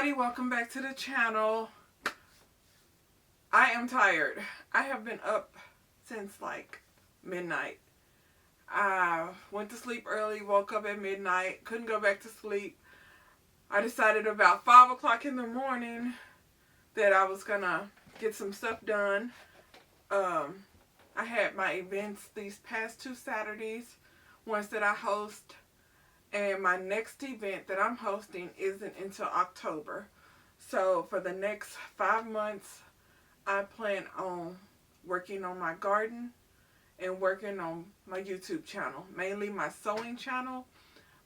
everybody, welcome back to the channel. I am tired. I have been up since like midnight. I went to sleep early, woke up at midnight, couldn't go back to sleep. I decided about 5 o'clock in the morning that I was gonna get some stuff done. I had my events these past 2 Saturdays, ones that I host, and my next event that I'm hosting isn't until October. So for the next 5 months, I plan on working on my garden and working on my YouTube channel, mainly my sewing channel,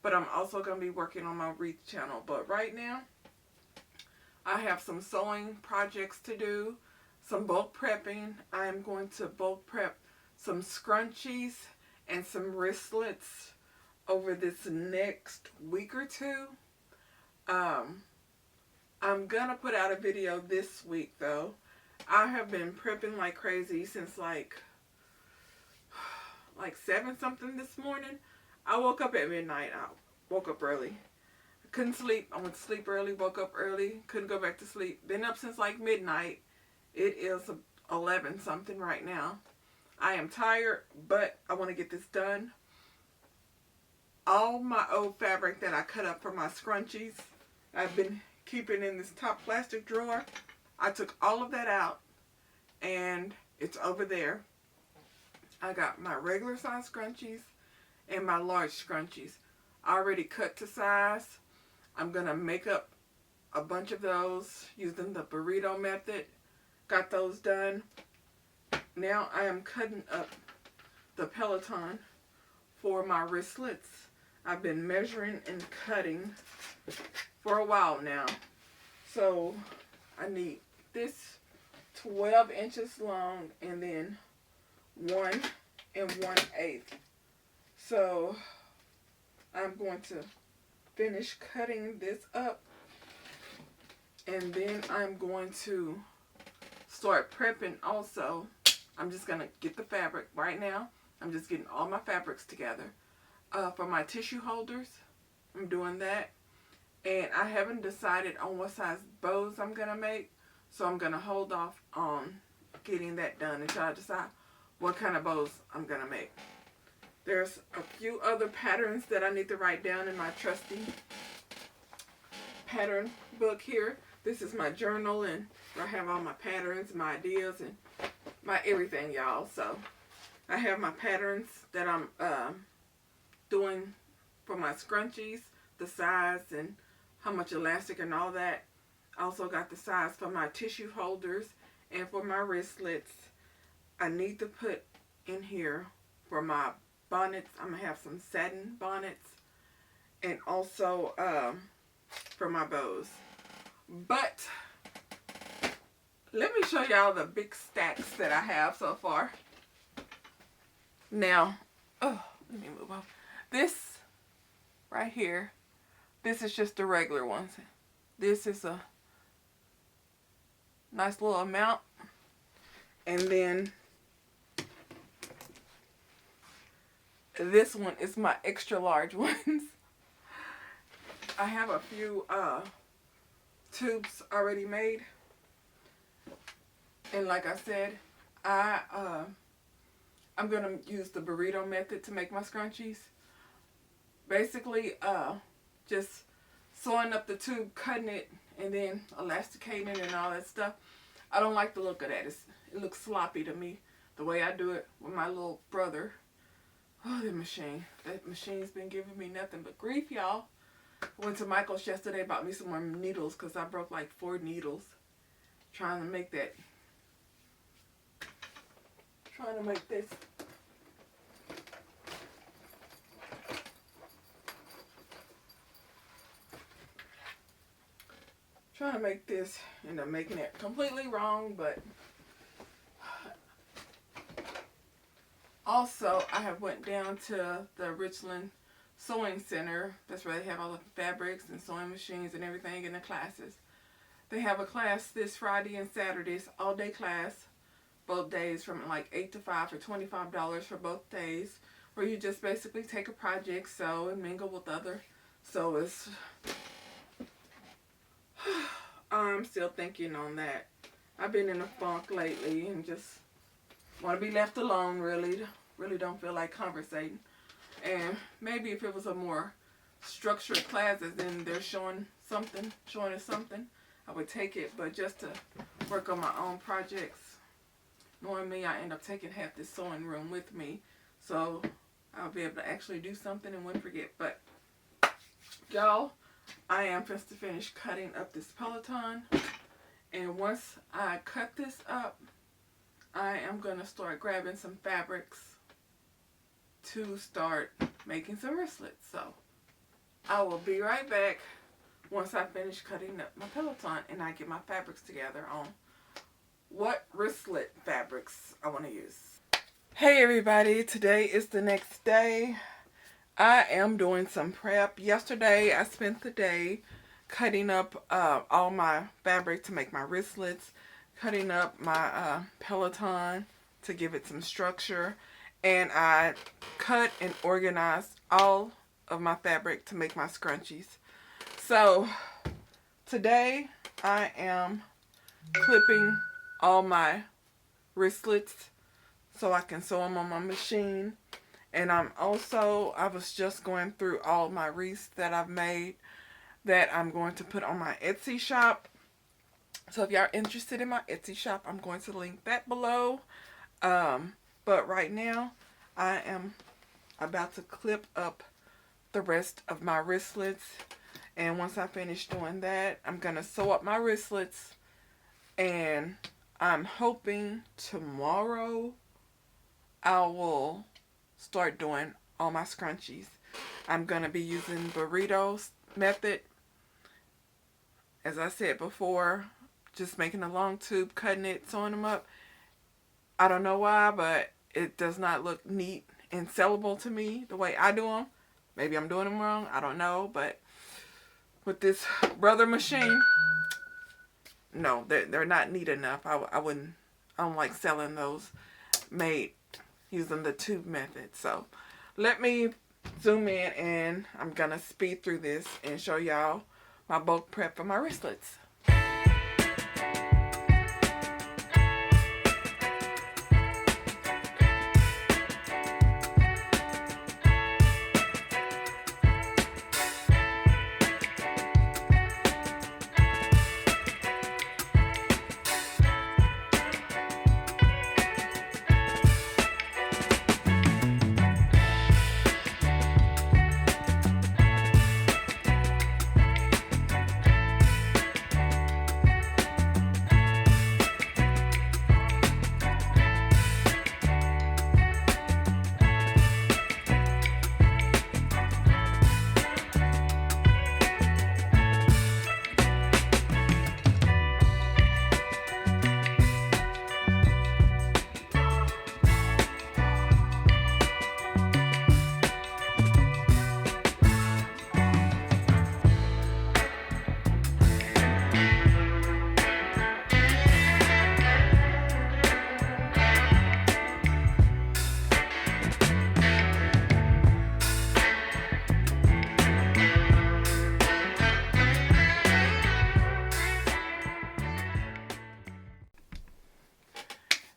but I'm also going to be working on my wreath channel. But right now, I have some sewing projects to do, some bulk prepping. I am going to bulk prep some scrunchies and some wristlets over this next week or two. I'm gonna put out a video this week though. I have been prepping like crazy since like 7 something this morning. I woke up at midnight. I woke up early. I couldn't sleep. I went to sleep early, woke up early, couldn't go back to sleep. Been up since like midnight. It is 11 something right now. I am tired, but I want to get this done. All my old fabric that I cut up for my scrunchies, I've been keeping in this top plastic drawer. I took all of that out and it's over there. I got my regular size scrunchies and my large scrunchies. I already cut to size. I'm going to make up a bunch of those using the burrito method. Got those done. Now I am cutting up the Peloton for my wristlets. I've been measuring and cutting for a while now. So I need this 12 inches long and then 1 1/8. So I'm going to finish cutting this up and then I'm going to start prepping also. I'm just going to get the fabric right now. I'm just getting all my fabrics together. For my tissue holders, I'm doing that. And I haven't decided on what size bows I'm going to make. So I'm going to hold off on getting that done until I decide what kind of bows I'm going to make. There's a few other patterns that I need to write down in my trusty pattern book here. This is my journal and I have all my patterns, my ideas, and my everything, y'all. So I have my patterns that I'm doing for my scrunchies, the size and how much elastic and all that. I also got the size for my tissue holders and for my wristlets. I need to put in here for my bonnets. I'm going to have some satin bonnets and also for my bows. But let me show y'all the big stacks that I have so far. Now, let me move on. This right here, this is just the regular ones. This is a nice little amount. And then this one is my extra large ones. I have a few tubes already made. And like I said, I'm going to use the burrito method to make my scrunchies. Basically, just sewing up the tube, cutting it, and then elasticating it and all that stuff. I don't like the look of that. It looks sloppy to me, the way I do it with my little brother. Oh, that machine's been giving me nothing but grief, y'all. I went to Michael's yesterday, bought me some more needles because I broke like 4 needles trying to make this. Trying to make this, and I'm making it completely wrong, but also I have went down to the Richland Sewing Center. That's where they have all the fabrics and sewing machines and everything in the classes. They have a class this Friday and Saturdays, all day class, both days from like 8 to 5 for $25 for both days, where you just basically take a project, sew, and mingle with other sewers. I'm still thinking on that. I've been in a funk lately and just want to be left alone, really. Really don't feel like conversating. And maybe if it was a more structured classes and they're showing us something, I would take it. But just to work on my own projects, knowing me, I end up taking half this sewing room with me. So I'll be able to actually do something and wouldn't forget. But y'all, I am just to finish cutting up this Peloton. And once I cut this up, I am going to start grabbing some fabrics to start making some wristlets. So I will be right back once I finish cutting up my Peloton and I get my fabrics together on what wristlet fabrics I want to use. Hey everybody, today is the next day. I am doing some prep. Yesterday I spent the day cutting up all my fabric to make my wristlets, cutting up my Peloton to give it some structure, and I cut and organized all of my fabric to make my scrunchies. So today I am clipping all my wristlets so I can sew them on my machine. And I was just going through all my wreaths that I've made that I'm going to put on my Etsy shop. So if y'all are interested in my Etsy shop, I'm going to link that below. But right now, I am about to clip up the rest of my wristlets. And once I finish doing that, I'm going to sew up my wristlets. And I'm hoping tomorrow I will start doing all my scrunchies. I'm going to be using burritos method. As I said before, just making a long tube, cutting it, sewing them up. I don't know why, but it does not look neat and sellable to me the way I do them. Maybe I'm doing them wrong. I don't know. But with this brother machine, no, they're not neat enough. I don't like selling those made using the tube method. So let me zoom in and I'm going to speed through this and show y'all my bulk prep for my wristlets.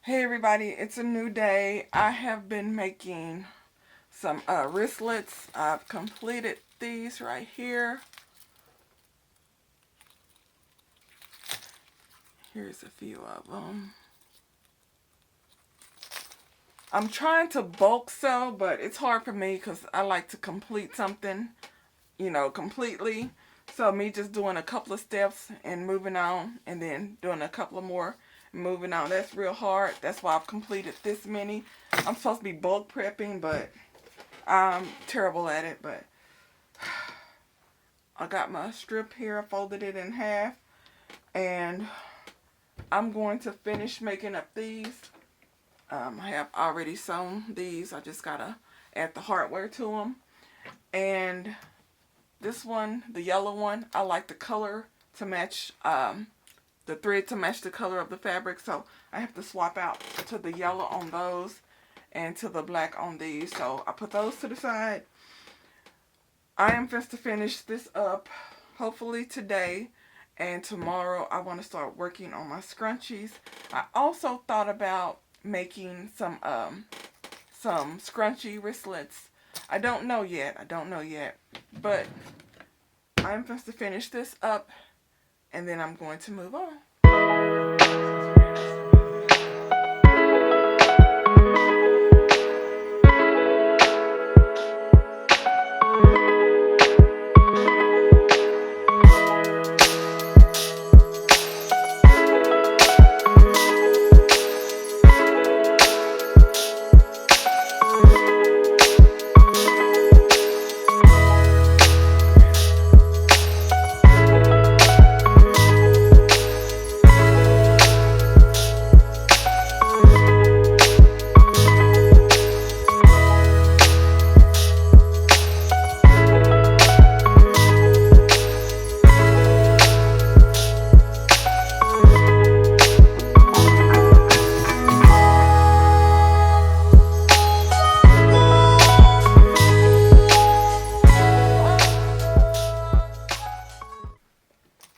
Hey everybody, it's a new day. I have been making some wristlets. I've completed these right here. Here's a few of them. I'm trying to bulk sew, but it's hard for me because I like to complete something, completely. So me just doing a couple of steps and moving on, and then doing a couple of more and moving on. That's real hard. That's why I've completed this many. I'm supposed to be bulk prepping, but I'm terrible at it. But I got my strip here. I folded it in half. And I'm going to finish making up these. I have already sewn these. I just got to add the hardware to them. And this one, the yellow one, I like the color to match, the thread to match the color of the fabric. So I have to swap out to the yellow on those and to the black on these. So I put those to the side. I am just to finish this up hopefully today. And tomorrow I want to start working on my scrunchies. I also thought about making some scrunchy wristlets. I don't know yet. But I'm supposed to finish this up and then I'm going to move on.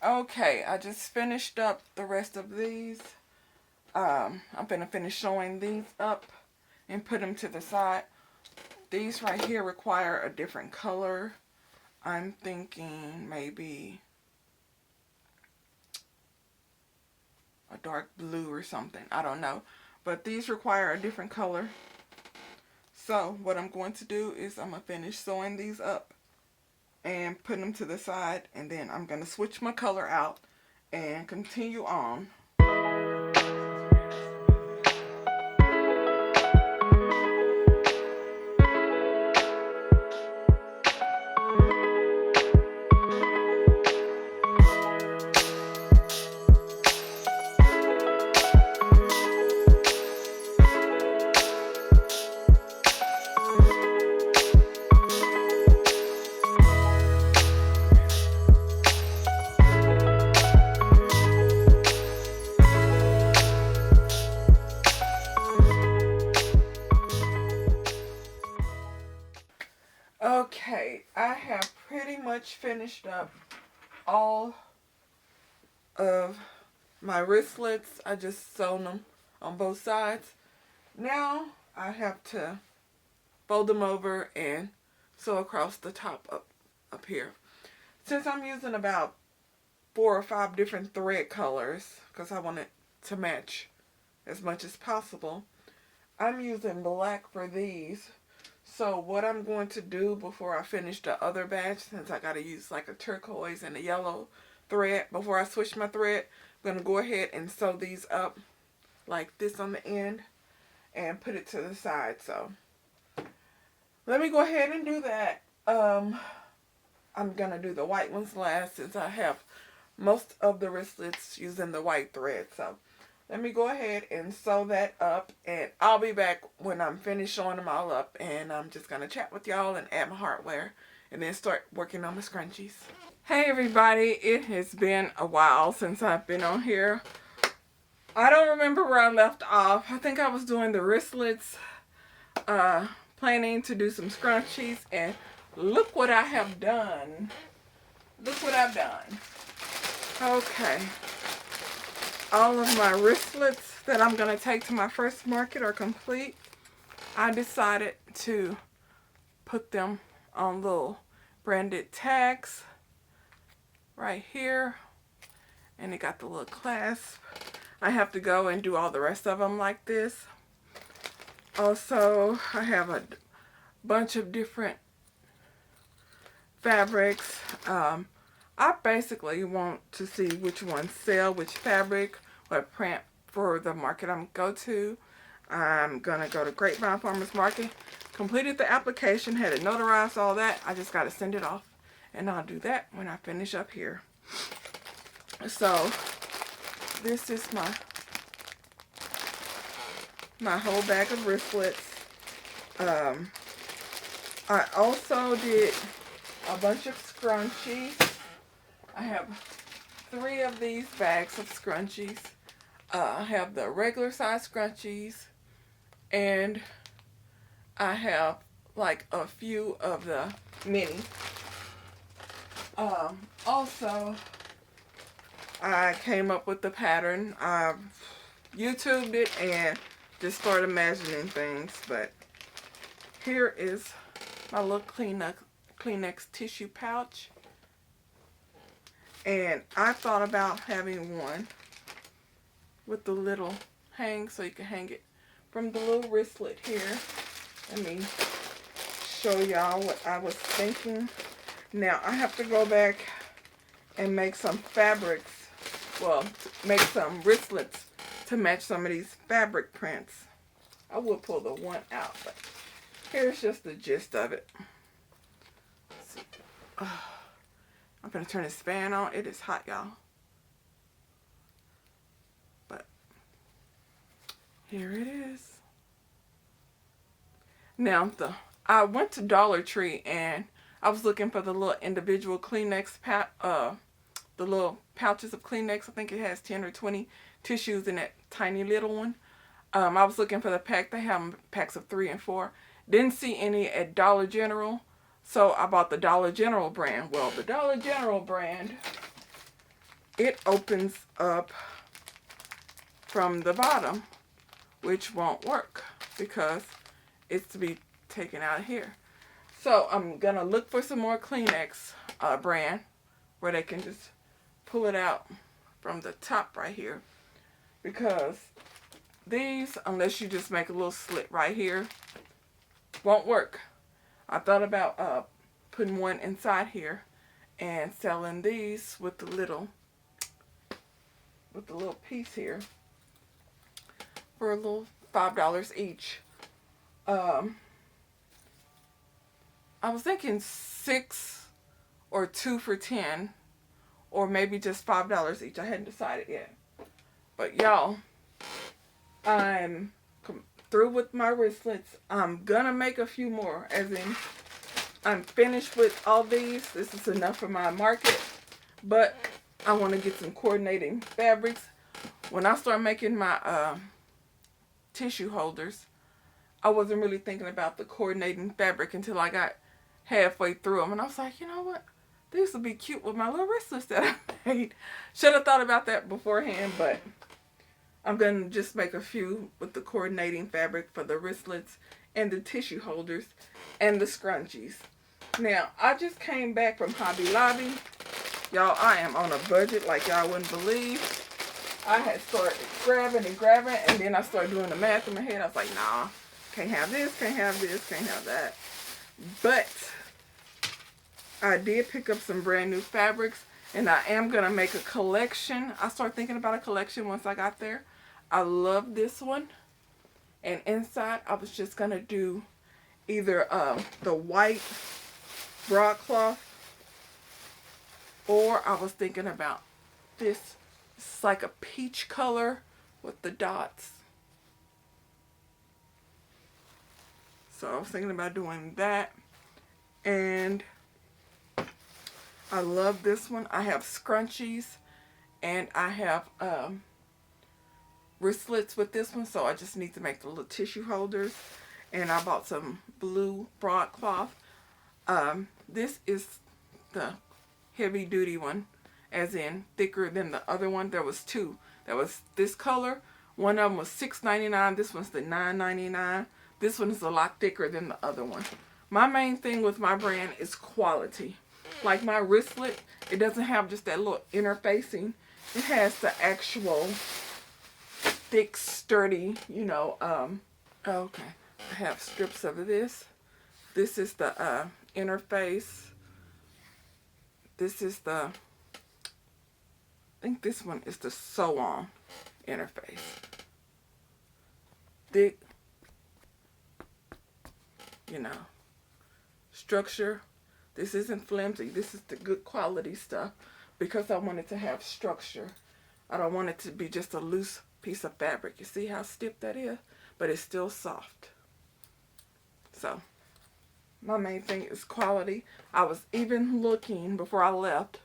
Okay, I just finished up the rest of these. I'm going to finish showing these up and put them to the side. These right here require a different color. I'm thinking maybe a dark blue or something. I don't know. But these require a different color. So what I'm going to do is I'm going to finish sewing these up and put them to the side, and then I'm going to switch my color out and continue on. Okay, I have pretty much finished up all of my wristlets. I just sewn them on both sides. Now I have to fold them over and sew across the top up here. Since I'm using about 4 or 5 different thread colors, because I want it to match as much as possible, I'm using black for these. So what I'm going to do before I finish the other batch, since I got to use like a turquoise and a yellow thread before I switch my thread, I'm going to go ahead and sew these up like this on the end and put it to the side. So let me go ahead and do that. I'm going to do the white ones last since I have most of the wristlets using the white thread. So let me go ahead and sew that up, and I'll be back when I'm finished sewing them all up, and I'm just going to chat with y'all and add my hardware and then start working on the scrunchies. Hey everybody, it has been a while since I've been on here. I don't remember where I left off. I think I was doing the wristlets, planning to do some scrunchies, and look what I have done. Look what I've done. Okay. All of my wristlets that I'm going to take to my first market are complete. I decided to put them on little branded tags right here. And it got the little clasp. I have to go and do all the rest of them like this. Also, I have a bunch of different fabrics. I basically want to see which ones sell, which fabric, what print for the market I'm going to go to. I'm going to go to Grapevine Farmers Market. Completed the application, had it notarized, all that. I just got to send it off. And I'll do that when I finish up here. So, this is my whole bag of wristlets. I also did a bunch of scrunchies. I have 3 of these bags of scrunchies. I have the regular size scrunchies, and I have like a few of the mini. Also, I came up with the pattern. I YouTubed it and just started imagining things. But here is my little Kleenex tissue pouch. And I thought about having one with the little hang, so you can hang it from the little wristlet here. Let me show y'all what I was thinking. Now I have to go back and make some fabrics, well, make some wristlets to match some of these fabric prints. I will pull the one out, but here's just the gist of it. I'm going to turn this fan on. It is hot, y'all. But here it is. Now, I went to Dollar Tree and I was looking for the little individual Kleenex, the little pouches of Kleenex. I think it has 10 or 20 tissues in that tiny little one. I was looking for the pack. They have packs of 3 and 4. Didn't see any at Dollar General. So I bought the Dollar General brand. Well, the Dollar General brand, it opens up from the bottom, which won't work because it's to be taken out here. So I'm going to look for some more Kleenex brand where they can just pull it out from the top right here. Because these, unless you just make a little slit right here, won't work. I thought about putting one inside here and selling these with the little piece here for a little $5 each. I was thinking 6 or 2 for 10, or maybe just $5 each. I hadn't decided yet. But y'all, I'm through with my wristlets. I'm gonna make a few more, as in I'm finished with all these. This is enough for my market, but I want to get some coordinating fabrics. When I start making my tissue holders, I wasn't really thinking about the coordinating fabric until I got halfway through them, and I was like, you know what, these would be cute with my little wristlets that I made. Should have thought about that beforehand, but I'm going to just make a few with the coordinating fabric for the wristlets and the tissue holders and the scrunchies. Now, I just came back from Hobby Lobby. Y'all, I am on a budget like y'all wouldn't believe. I had started grabbing, and then I started doing the math in my head. I was like, nah, can't have this, can't have this, can't have that. But I did pick up some brand new fabrics, and I am going to make a collection. I started thinking about a collection once I got there. I love this one. And inside, I was just going to do either the white broadcloth, or I was thinking about this. It's like a peach color with the dots. So I was thinking about doing that. And I love this one. I have scrunchies and I have wristlets with this one, so I just need to make the little tissue holders. And I bought some blue broadcloth. This is the heavy duty one, as in thicker than the other one. There was two. There was this color. One of them was $6.99. This one's the $9.99. This one is a lot thicker than the other one. My main thing with my brand is quality. Like my wristlet, it doesn't have just that little interfacing. It has the actual thick, sturdy, you know, okay. I have strips of this. This is the interface. This is the, I think this one is the sew-on interface. Thick, you know, structure. This isn't flimsy. This is the good quality stuff because I want it to have structure. I don't want it to be just a loose piece of fabric. You see how stiff that is? But it's still soft. So, my main thing is quality. I was even looking before I left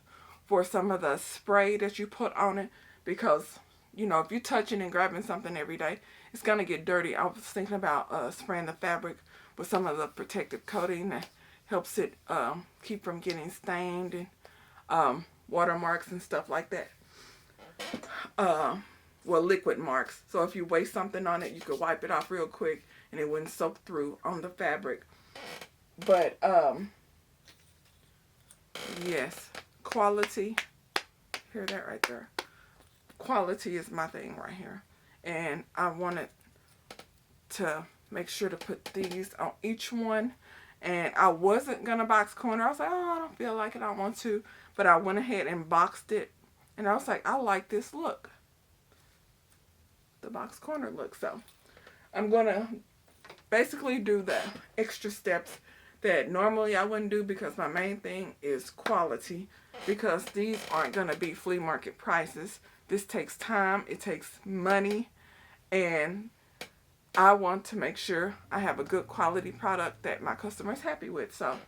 for some of the spray that you put on it because, you know, if you're touching and grabbing something every day, it's going to get dirty. I was thinking about spraying the fabric with some of the protective coating that helps it keep from getting stained and watermarks and stuff like that. well, liquid marks. So if you waste something on it, you could wipe it off real quick and it wouldn't soak through on the fabric. But yes, quality. Hear that right there? Quality is my thing right here. And I wanted to make sure to put these on each one. And I wasn't going to box corner. I was like, oh, I don't feel like it. I don't want to. But I went ahead and boxed it. And I was like, I like this look. The box corner look. So I'm going to basically do the extra steps that normally I wouldn't do, because my main thing is quality. Because these aren't going to be flea market prices. This takes time. It takes money. And I want to make sure I have a good quality product that my customer is happy with. So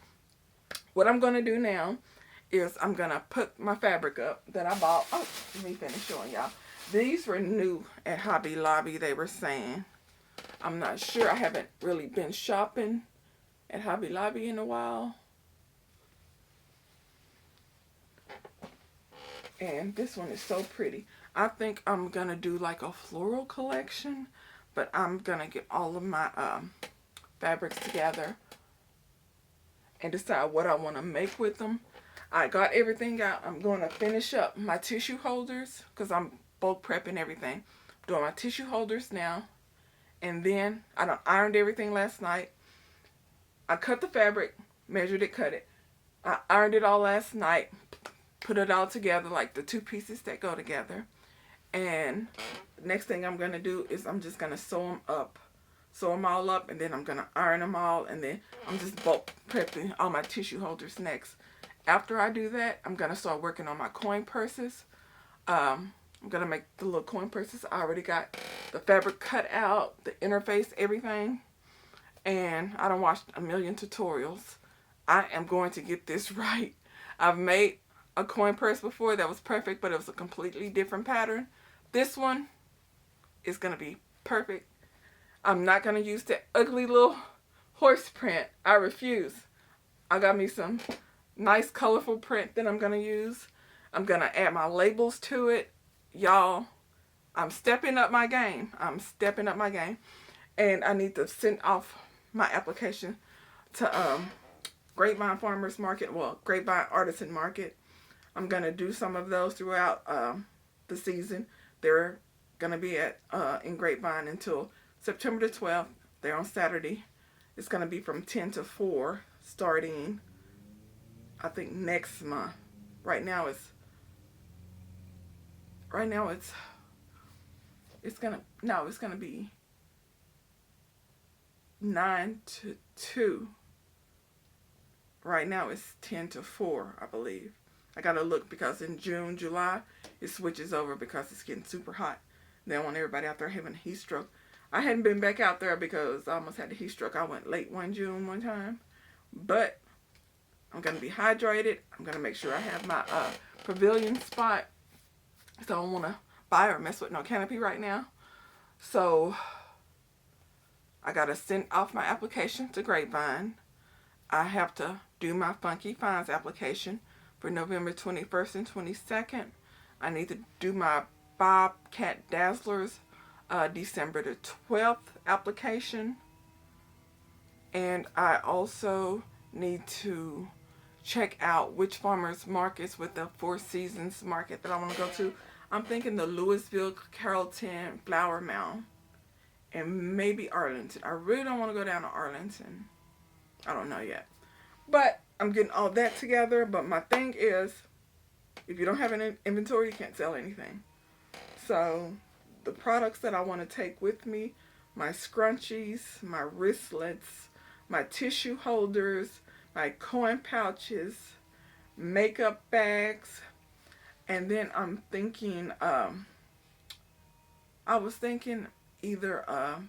what I'm going to do now is I'm going to put my fabric up that I bought. Oh, let me finish showing y'all. These were new at Hobby Lobby, they were saying. I'm not sure. I haven't really been shopping at Hobby Lobby in a while. And this one is so pretty. I think I'm going to do like a floral collection. But I'm going to get all of my fabrics together and decide what I want to make with them. I got everything out. I'm going to finish up my tissue holders because I'm bulk prepping everything. I'm doing my tissue holders now. And then I done ironed everything last night. I cut the fabric, measured it, cut it. I ironed it all last night, put it all together like the two pieces that go together. And next thing I'm going to do is I'm just going to sew them all up, and then I'm going to iron them all, and then I'm just bulk prepping all my tissue holders next. After I do that, I'm going to start working on my coin purses. I'm going to make the little coin purses. I already got the fabric cut out, the interface, everything. And I done watched a million tutorials. I am going to get this right. I've made a coin purse before that was perfect, but it was a completely different pattern. This one is going to be perfect. I'm not going to use the ugly little horse print. I refuse. I got me some nice colorful print that I'm going to use. I'm going to add my labels to it. Y'all, I'm stepping up my game. I'm stepping up my game. And I need to send off my application to Grapevine Farmers Market. Well, Grapevine Artisan Market. I'm going to do some of those throughout the season. They're going to be at in Grapevine until September the 12th. They're on Saturday. It's going to be from 10 to 4 starting, I think, next month. Right now it's going to be 9 to 2. Right now it's 10 to 4, I believe. I gotta look because in June, July, it switches over because it's getting super hot. They don't want everybody out there having a heat stroke. I hadn't been back out there because I almost had a heat stroke. I went late one June one time. But I'm gonna be hydrated. I'm gonna make sure I have my pavilion spot. So I don't want to buy or mess with no canopy right now. So I gotta send off my application to Grapevine. I have to do my Funky Finds application for November 21st and 22nd. I need to do my Bobcat Dazzlers December the 12th application. And I also need to check out which farmers markets with the Four Seasons market that I want to go to. I'm thinking the Louisville, Carrollton, Flower Mound, and maybe Arlington. I really don't want to go down to Arlington. I don't know yet. But I'm getting all that together. But my thing is, if you don't have an inventory, you can't sell anything. So the products that I want to take with me, my scrunchies, my wristlets, my tissue holders, my coin pouches, makeup bags, and then I'm thinking, I was thinking either a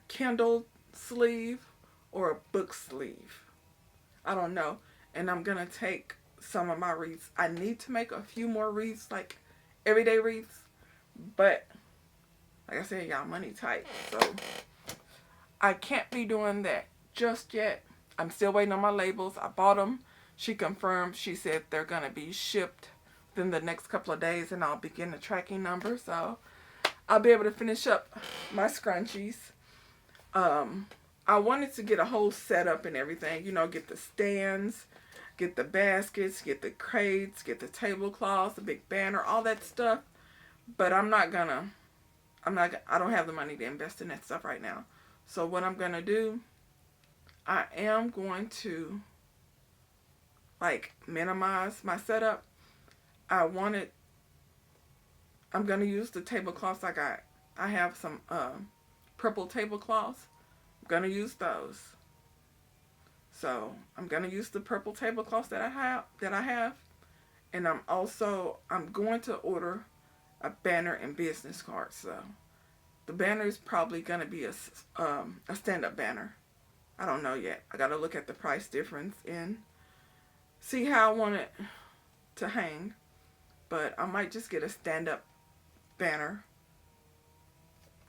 Kindle sleeve or a book sleeve. I don't know. And I'm going to take some of my wreaths. I need to make a few more wreaths, like everyday wreaths. But, like I said, y'all, money tight. So, I can't be doing that just yet. I'm still waiting on my labels. I bought them. She confirmed. She said they're going to be shipped within the next couple of days, and I'll begin the tracking number. So I'll be able to finish up my scrunchies. I wanted to get a whole setup and everything. You know, get the stands, get the baskets, get the crates, get the tablecloths, the big banner, all that stuff. But I don't have the money to invest in that stuff right now. So what I'm going to do, I am going to like minimize my setup. I'm going to use the tablecloths I got. I have some purple tablecloths. I'm going to use those. So I'm going to use the purple tablecloths that I have. And I'm going to order a banner and business card. So the banner is probably going to be a stand-up banner. I don't know yet. I got to look at the price difference and see how I want it to hang. But I might just get a stand-up banner.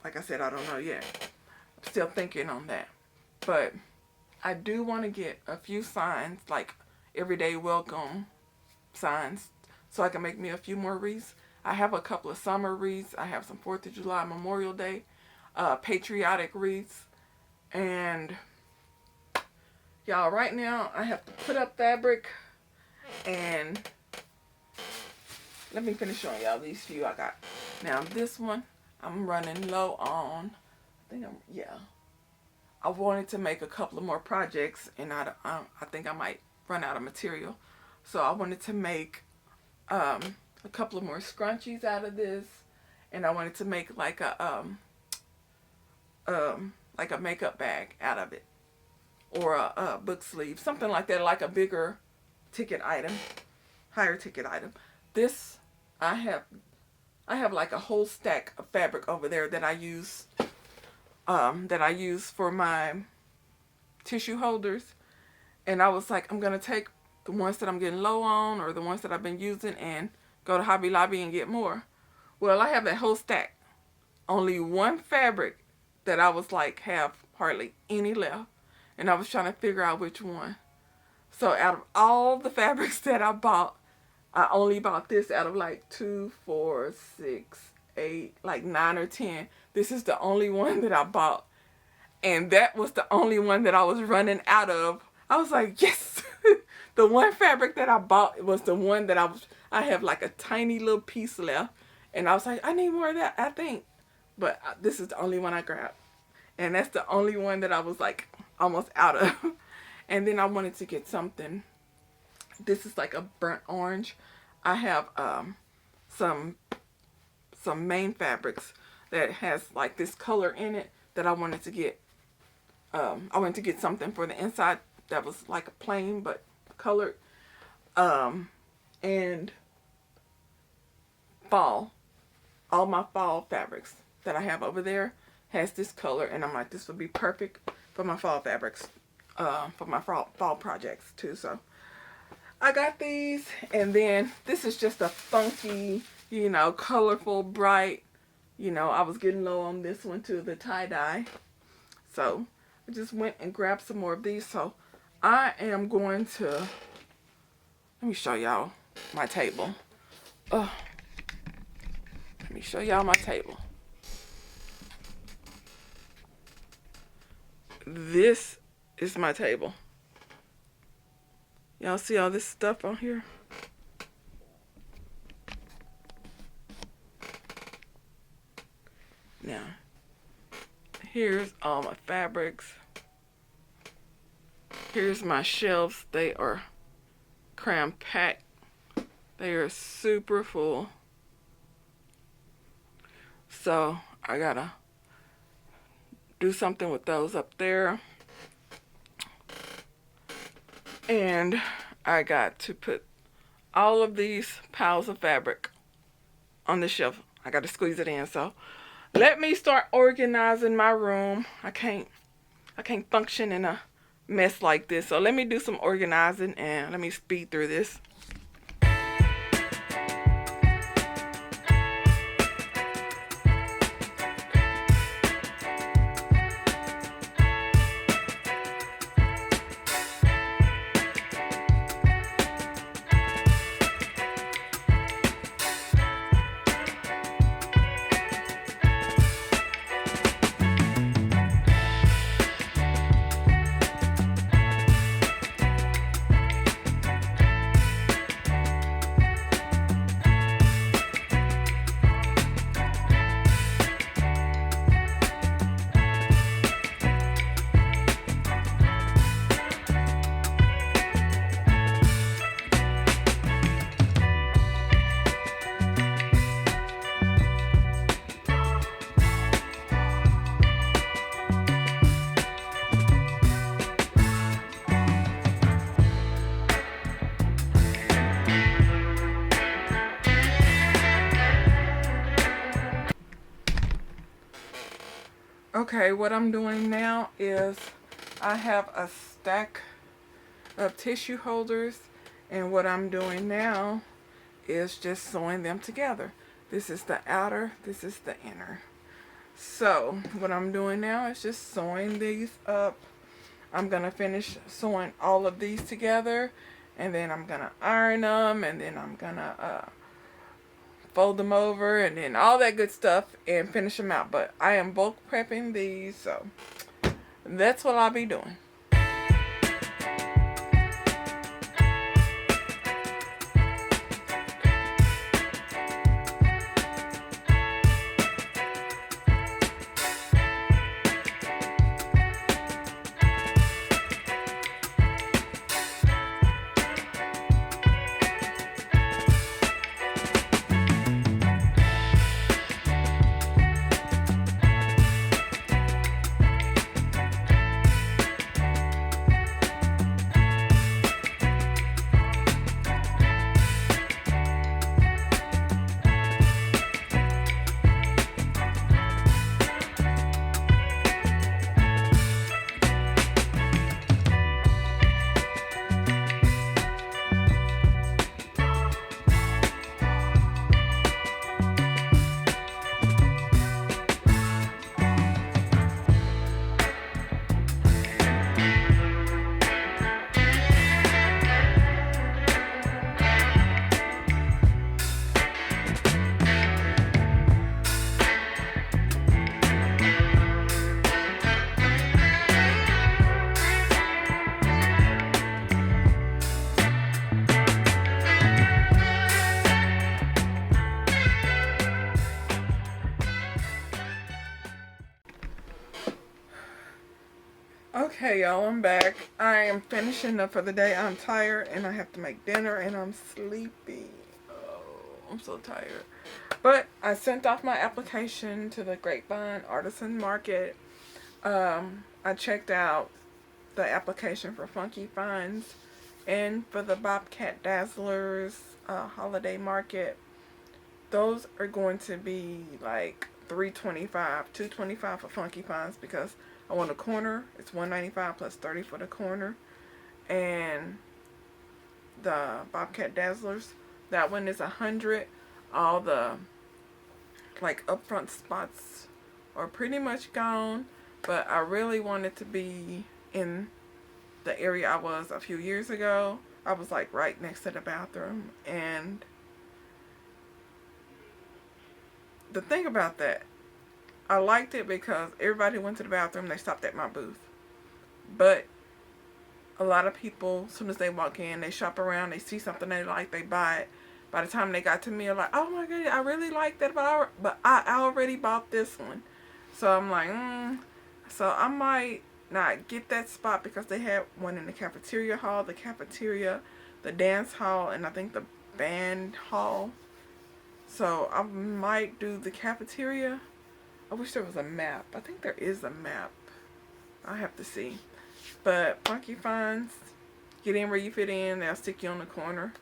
Like I said, I don't know yet. I'm still thinking on that. But I do want to get a few signs, like everyday welcome signs, so I can make me a few more wreaths. I have a couple of summer wreaths. I have some 4th of July, Memorial Day, patriotic wreaths. And y'all, right now I have to put up fabric, and let me finish showing y'all these few I got. Now this one I'm running low on. I wanted to make a couple of more projects, and I think I might run out of material. So I wanted to make a couple of more scrunchies out of this, and I wanted to make like a makeup bag out of it, or a book sleeve, something like that, like a bigger ticket item, higher ticket item. This I have like a whole stack of fabric over there that I use for my tissue holders, and I was like, I'm gonna take the ones that I'm getting low on, or the ones that I've been using, and go to Hobby Lobby and get more. Well, I have that whole stack. Only one fabric that I was like have hardly any left, and I was trying to figure out which one. So out of all the fabrics that I bought, I only bought this out of like 2, 4, 6, 8, like 9 or 10. This is the only one that I bought, and that was the only one that I was running out of. I was like, yes. The one fabric that I bought was the one that I have like a tiny little piece left, and I was like, I need more of that, I think. But this is the only one I grabbed, and that's the only one that I was like almost out of. And then I wanted to get something. This is like a burnt orange. I have some main fabrics that has like this color in it that I wanted to get. I wanted to get something for the inside that was like a plain but colored. And fall. All my fall fabrics that I have over there has this color, and I'm like, this would be perfect for my fall fabrics, for my fall projects too. So I got these, and then this is just a funky, you know, colorful, bright, you know, I was getting low on this one too, the tie-dye. So I just went and grabbed some more of these. So I am going to, let me show y'all my table. Let me show y'all my table. This is my table. Y'all see all this stuff on here? Now, here's all my fabrics. Here's my shelves. They are cram-packed. They are super full. So I gotta do something with those up there. And I got to put all of these piles of fabric on the shelf. I got to squeeze it in. So let me start organizing my room. I can't function in a mess like this. So let me do some organizing, and let me speed through this. Okay, what I'm doing now is I have a stack of tissue holders, and what I'm doing now is just sewing them together. This is the outer, this is the inner. So what I'm doing now is just sewing these up. I'm gonna finish sewing all of these together, and then I'm gonna iron them, and then I'm gonna fold them over, and then all that good stuff, and finish them out. But I am bulk prepping these, so that's what I'll be doing. Okay, y'all, I'm back. I am finishing up for the day. I'm tired, and I have to make dinner, and I'm sleepy. Oh, I'm so tired. But I sent off my application to the Grapevine Artisan Market. I checked out the application for Funky Finds and for the Bobcat Dazzlers holiday market. Those are going to be like $325, $225 for Funky Finds, because I want a corner. It's $195 plus $30 for the corner. And the Bobcat Dazzlers, that one is $100. All the like upfront spots are pretty much gone, but I really wanted to be in the area I was a few years ago. I was like right next to the bathroom, and the thing about that, I liked it because everybody went to the bathroom, they stopped at my booth. But a lot of people, as soon as they walk in, they shop around, they see something they like, they buy it. By the time they got to me, they're like, oh my goodness, I really like that, but I already bought this one. So I'm like, So I might not get that spot, because they had one in the cafeteria hall, the dance hall, and I think the band hall. So I might do the cafeteria. I wish there was a map. I think there is a map. I have to see. But Funky Finds, get in where you fit in. They'll stick you on the corner.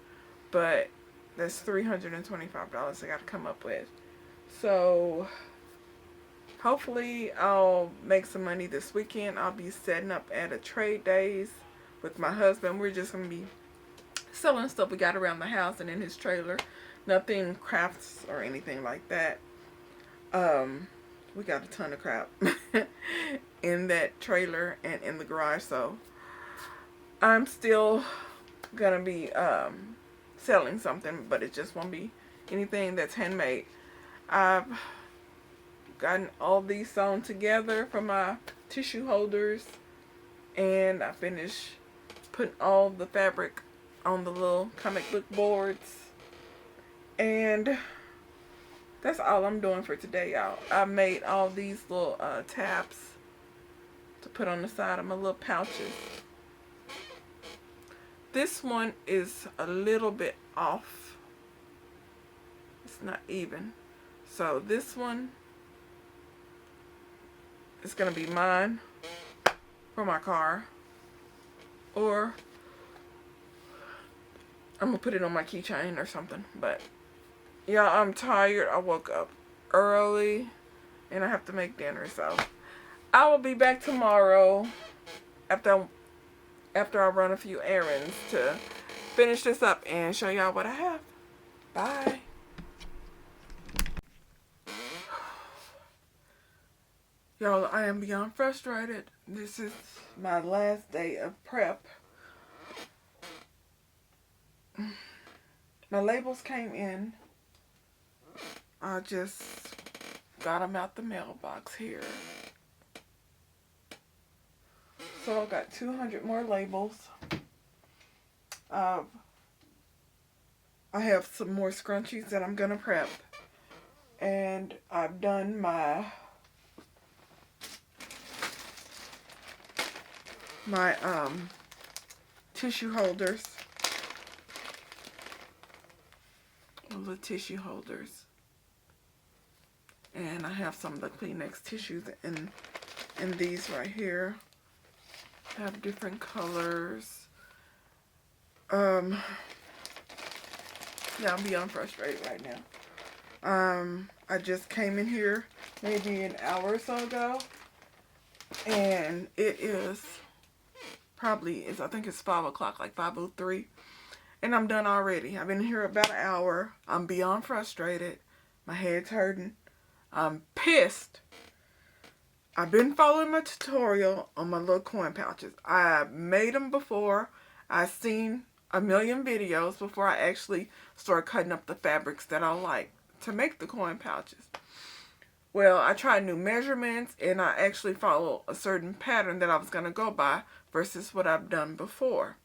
But that's $325 I got to come up with. So hopefully I'll make some money this weekend. I'll be setting up at a trade days with my husband. We're just going to be selling stuff we got around the house and in his trailer. Nothing crafts or anything like that. We got a ton of crap in that trailer and in the garage, so I'm still gonna be selling something, but it just won't be anything that's handmade. I've gotten all these sewn together for my tissue holders, and I finished putting all the fabric on the little comic book boards, and that's all I'm doing for today, y'all. I made all these little tabs to put on the side of my little pouches. This one is a little bit off. It's not even. So this one is going to be mine for my car. Or I'm going to put it on my keychain or something. But yeah, I'm tired. I woke up early and I have to make dinner, so I will be back tomorrow after I run a few errands to finish this up and show y'all what I have. Bye. Y'all, I am beyond frustrated. This is my last day of prep. My labels came in. I just got them out the mailbox here. So I got 200 more labels. I have some more scrunchies that I'm gonna prep. And I've done my tissue holders. The tissue holders. And I have some of the Kleenex tissues in these right here. Have different colors. Yeah, I'm beyond frustrated right now. I just came in here maybe an hour or so ago, and it is probably I think it's 5 o'clock, like 5:03, and I'm done already. I've been here about an hour. I'm beyond frustrated. My head's hurting. I'm pissed. I've been following my tutorial on my little coin pouches. I made them before. I've seen a million videos before I actually started cutting up the fabrics that I like to make the coin pouches. Well, I tried new measurements and I actually followed a certain pattern that I was going to go by versus what I've done before.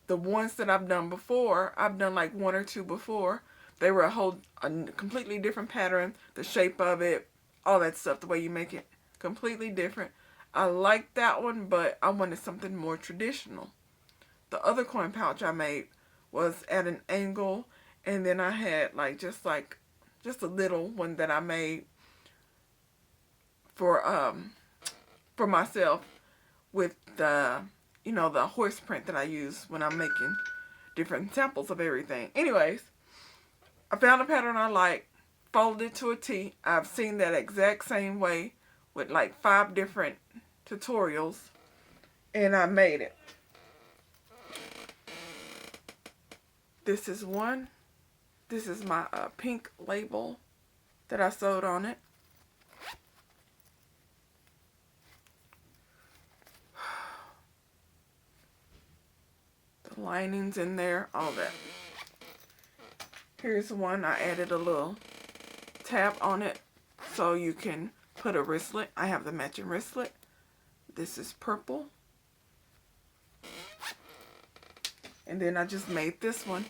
The ones that I've done before, I've done like 1 or 2 before. They were a completely different pattern, the shape of it, all that stuff, the way you make it, completely different. I liked that one, but I wanted something more traditional. The other coin pouch I made was at an angle, and then I had just a little one that I made for myself with the the horse print that I use when I'm making different samples of everything. Anyways, I found a pattern I like, folded it to a T. I've seen that exact same way with like 5 different tutorials, and I made it. This is one. This is my pink label that I sewed on it. The linings in there, all that. Here's one. I added a little tab on it so you can put a wristlet. I have the matching wristlet. This is purple. And then I just made this one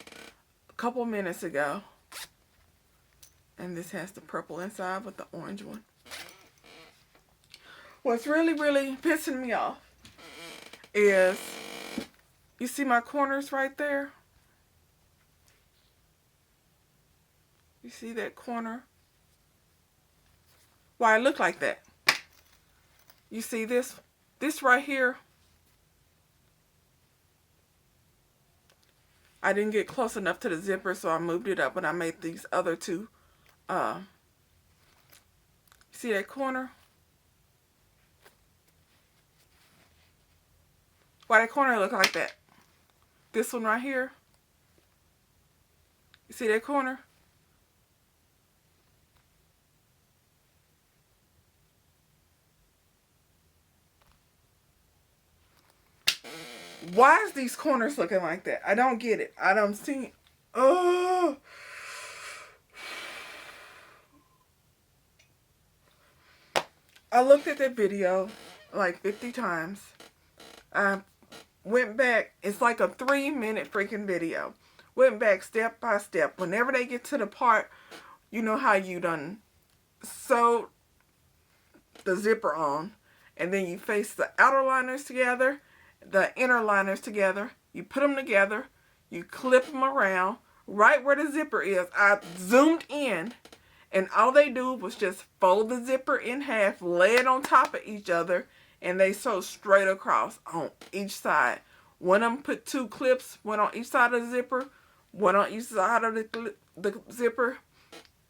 a couple minutes ago. And this has the purple inside with the orange one. What's really, really pissing me off is, you see my corners right there? You see that corner? Why it look like that? You see this? This right here, I didn't get close enough to the zipper, so I moved it up when I made these other 2. See that corner? Why that corner look like that? This one right here. You see that corner? Why is these corners looking like that? I don't get it. I don't see. Oh. I looked at that video like 50 times. I went back. It's like a 3-minute freaking video. Went back step by step. Whenever they get to the part, you know how you done sewed the zipper on, and then you face the outer liners together, the inner liners together, you put them together, you clip them around right where the zipper is. I zoomed in, and all they do was just fold the zipper in half, lay it on top of each other, and they sew straight across on each side. One of them put 2 clips, one on each side of the zipper, one on each side of the zipper,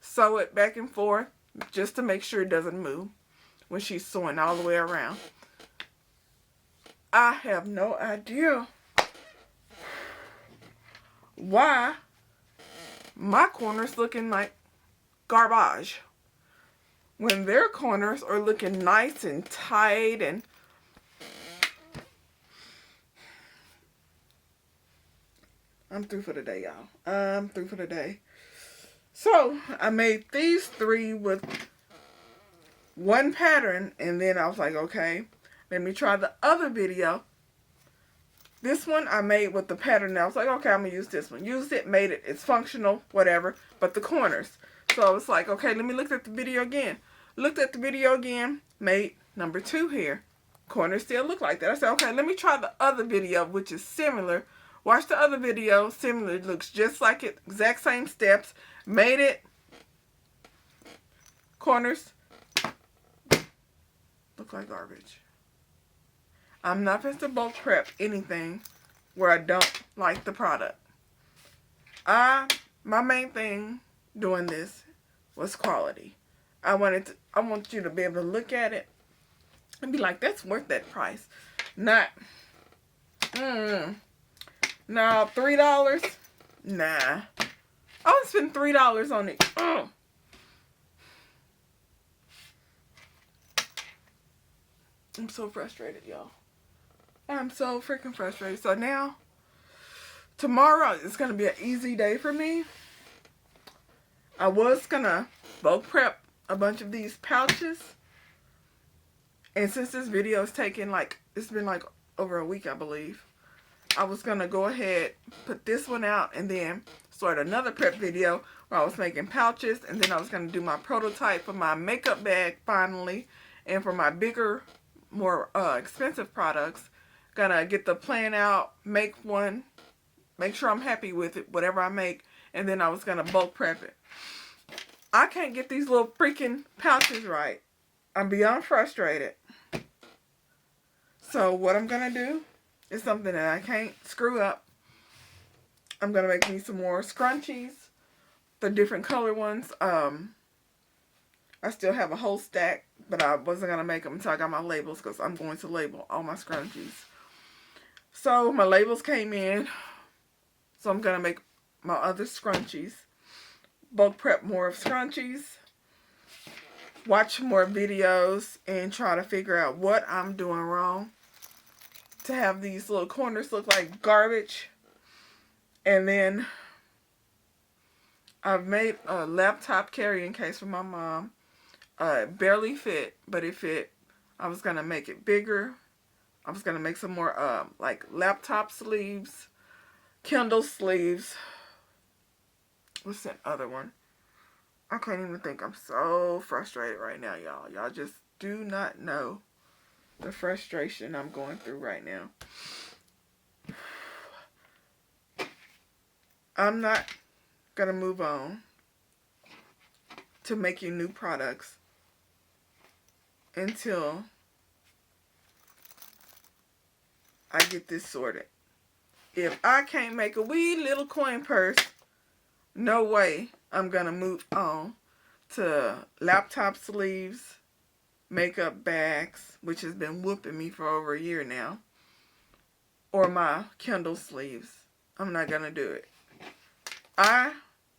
sew it back and forth just to make sure it doesn't move. when she's sewing all the way around. I have no idea why my corners looking like garbage when their corners are looking nice and tight. And I'm through for the day, y'all. I'm through for the day. So I made these 3 with one pattern, and then I was like, okay, let me try the other video. This one I made with the pattern. I was like, okay, I'm going to use this one. Used it, made it. It's functional, whatever. But the corners. So I was like, okay, let me look at the video again. Looked at the video again. Made number 2 here. Corners still look like that. I said, okay, let me try the other video, which is similar. Watch the other video. Similar. It looks just like it. Exact same steps. Made it. Corners look like garbage. I'm not supposed to bulk prep anything where I don't like the product. My main thing doing this was quality. I want you to be able to look at it and be like, that's worth that price. Not, no, $3? Nah. I would spend $3 on it. I'm so frustrated, y'all. I'm so freaking frustrated. So now, tomorrow is going to be an easy day for me. I was going to bulk prep a bunch of these pouches. And since this video is taking it's been over a week, I believe. I was going to go ahead, put this one out, and then start another prep video where I was making pouches. And then I was going to do my prototype for my makeup bag finally. And for my bigger, more expensive products. Gonna get the plan out, make one, make sure I'm happy with it, whatever I make, and then I was gonna bulk prep it. I can't get these little freaking pouches right. I'm beyond frustrated. So what I'm gonna do is something that I can't screw up. I'm gonna make me some more scrunchies, the different color ones. I still have a whole stack, but I wasn't gonna make them until I got my labels because I'm going to label all my scrunchies. So my labels came in, so I'm going to make my other scrunchies. Bulk prep more of scrunchies. Watch more videos and try to figure out what I'm doing wrong to have these little corners look like garbage. And then I've made a laptop carrying case for my mom. It barely fit, but it fit. I was going to make it bigger. I was going to make some more, laptop sleeves, Kindle sleeves. What's that other one? I can't even think. I'm so frustrated right now, y'all. Y'all just do not know the frustration I'm going through right now. I'm not going to move on to making new products until I get this sorted. If I can't make a wee little coin purse, no way I'm going to move on to laptop sleeves, makeup bags, which has been whooping me for over a year now, or my Kindle sleeves. I'm not going to do it.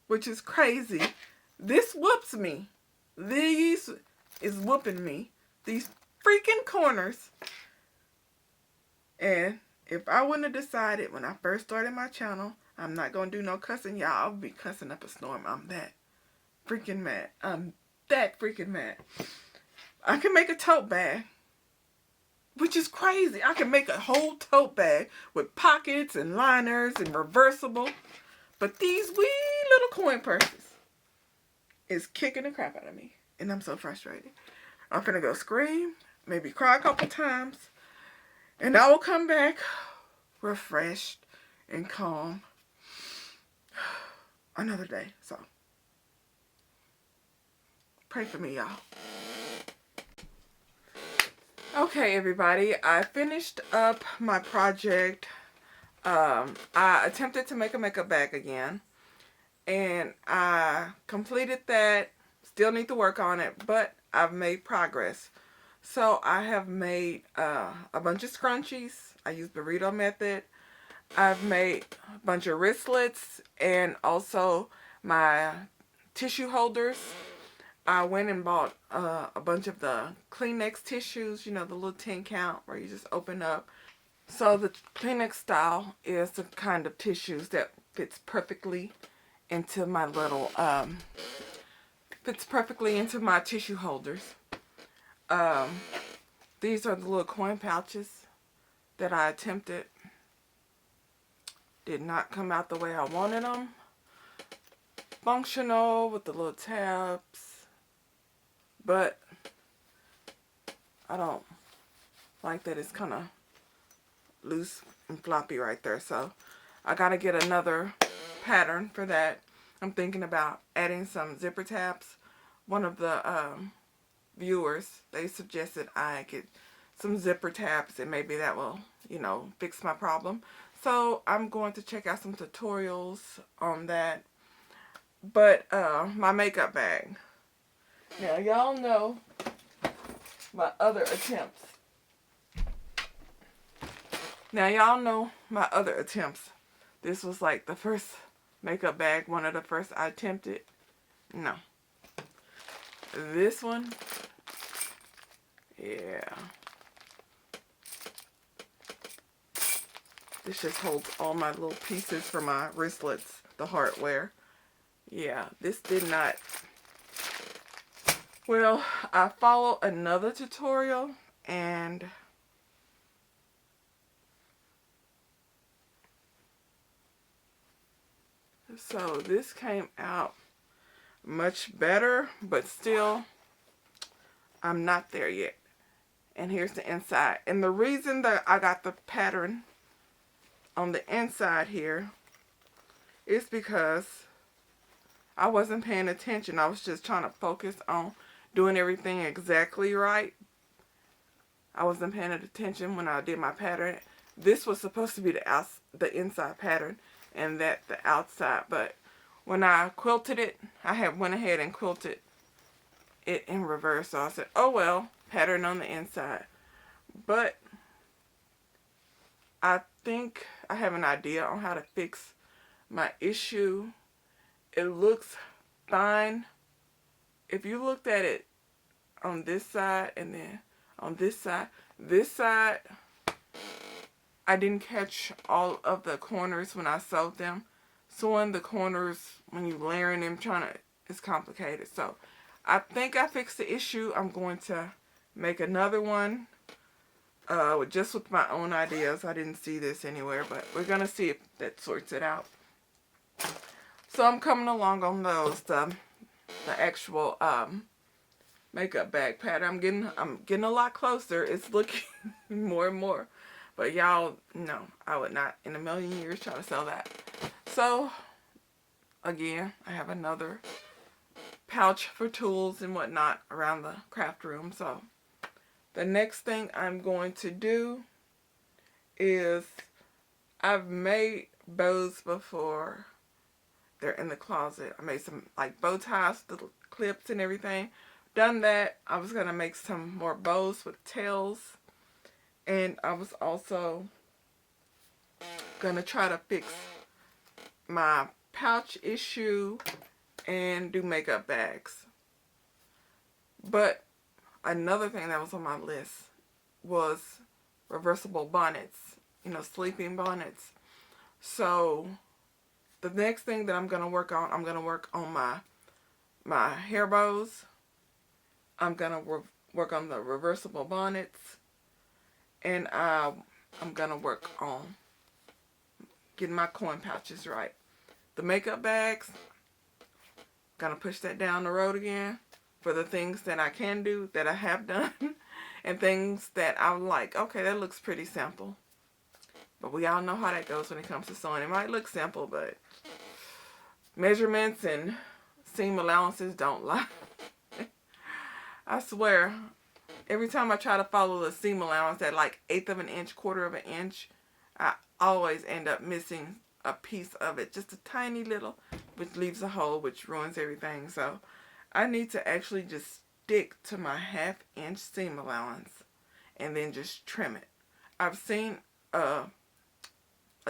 Which is crazy, this whoops me. These is whooping me. These freaking corners. And if I wouldn't have decided when I first started my channel, I'm not going to do no cussing, y'all, I'll be cussing up a storm. I'm that freaking mad. I'm that freaking mad. I can make a tote bag, which is crazy. I can make a whole tote bag with pockets and liners and reversible. But these wee little coin purses is kicking the crap out of me. And I'm so frustrated. I'm finna go scream, maybe cry a couple times. And I will come back refreshed and calm another day. So, pray for me, y'all. Okay, everybody. I finished up my project. I attempted to make a makeup bag again. And I completed that. Still need to work on it. But I've made progress. So I have made a bunch of scrunchies. I use burrito method. I've made a bunch of wristlets and also my tissue holders. I went and bought a bunch of the Kleenex tissues, you know, the little 10 count where you just open up. So the Kleenex style is the kind of tissues that fits perfectly into my little, fits perfectly into my tissue holders. These are the little coin pouches that I attempted. Did not come out the way I wanted them. Functional with the little tabs, but I don't like that it's kind of loose and floppy right there, so I gotta get another pattern for that. I'm thinking about adding some zipper tabs. One of the viewers, they suggested I get some zipper tabs and maybe that will, you know, fix my problem. So I'm going to check out some tutorials on that. But my makeup bag. Now y'all know my other attempts. This was like the first makeup bag, one of the first I attempted. No. This one, yeah. This just holds all my little pieces for my wristlets, the hardware. Yeah, this did not. Well, I followed another tutorial and so this came out much better, but still I'm not there yet. And here's the inside. And the reason that I got the pattern on the inside here is because I wasn't paying attention. I was just trying to focus on doing everything exactly right. I wasn't paying attention when I did my pattern. This was supposed to be the inside pattern and that the outside, but when I quilted it, I had went ahead and quilted it in reverse. So I said, oh well, pattern on the inside. But I think I have an idea on how to fix my issue. It looks fine. If you looked at it on this side and then on this side, I didn't catch all of the corners when I sewed them. Sewing the corners when you layering them, it's complicated. So I think I fixed the issue. I'm going to make another one just with my own ideas. I didn't see this anywhere, but we're going to see if that sorts it out. So I'm coming along on those, the actual makeup bag pattern. I'm getting a lot closer. It's looking more and more. But y'all know I would not in a million years try to sell that. So again, I have another pouch for tools and whatnot around the craft room. So the next thing I'm going to do is, I've made bows before. They're in the closet. I made some like bow ties, little clips and everything. Done that. I was going to make some more bows with tails. And I was also going to try to fix my pouch issue and do makeup bags. But another thing that was on my list was reversible bonnets. You know, sleeping bonnets. So the next thing that I'm going to work on my hair bows. I'm going to work on the reversible bonnets. And I'm going to work on getting my coin pouches right. The makeup bags, going to push that down the road again for the things that I can do, that I have done. And things that I'm like, okay, that looks pretty simple. But we all know how that goes when it comes to sewing. It might look simple, but measurements and seam allowances don't lie. I swear, every time I try to follow the seam allowance at like 1/8 of an inch, 1/4 of an inch, I always end up missing a piece of it. Just a tiny little, which leaves a hole, which ruins everything. So I need to actually just stick to my 1/2 inch seam allowance and then just trim it. I've seen a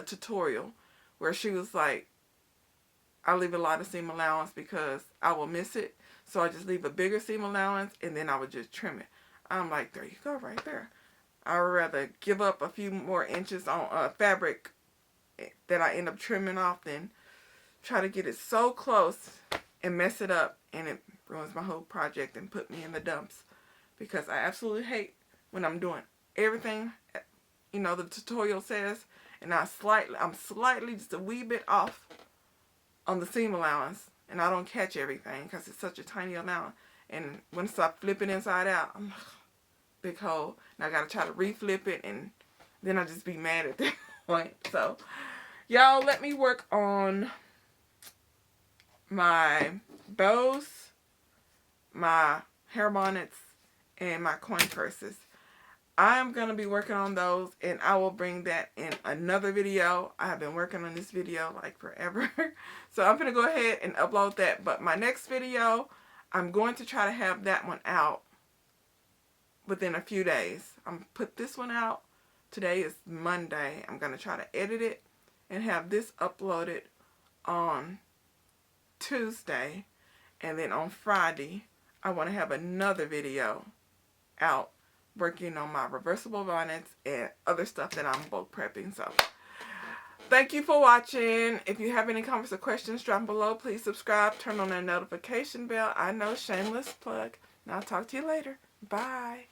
tutorial where she was like, I leave a lot of seam allowance because I will miss it. So I just leave a bigger seam allowance and then I would just trim it. I'm like, there you go, right there. I would rather give up a few more inches on fabric that I end up trimming off than try to get it so close and mess it up and it ruins my whole project and put me in the dumps. Because I absolutely hate when I'm doing everything, you know, the tutorial says, and I'm slightly just a wee bit off on the seam allowance, and I don't catch everything because it's such a tiny amount. And once I flip it inside out, I'm like, big hole, and I gotta try to reflip it, and then I just be mad at that point. So, y'all, let me work on my bows, my hair bonnets, and my coin purses. I'm going to be working on those, and I will bring that in another video. I have been working on this video like forever. So I'm going to go ahead and upload that. But my next video, I'm going to try to have that one out within a few days. I'm going to put this one out. Today is Monday. I'm going to try to edit it and have this uploaded on Tuesday. And then on Friday, I want to have another video out working on my reversible bonnets and other stuff that I'm bulk prepping. So thank you for watching. If you have any comments or questions, drop them below. Please subscribe, turn on that notification bell. I know, shameless plug. And I'll talk to you later. Bye.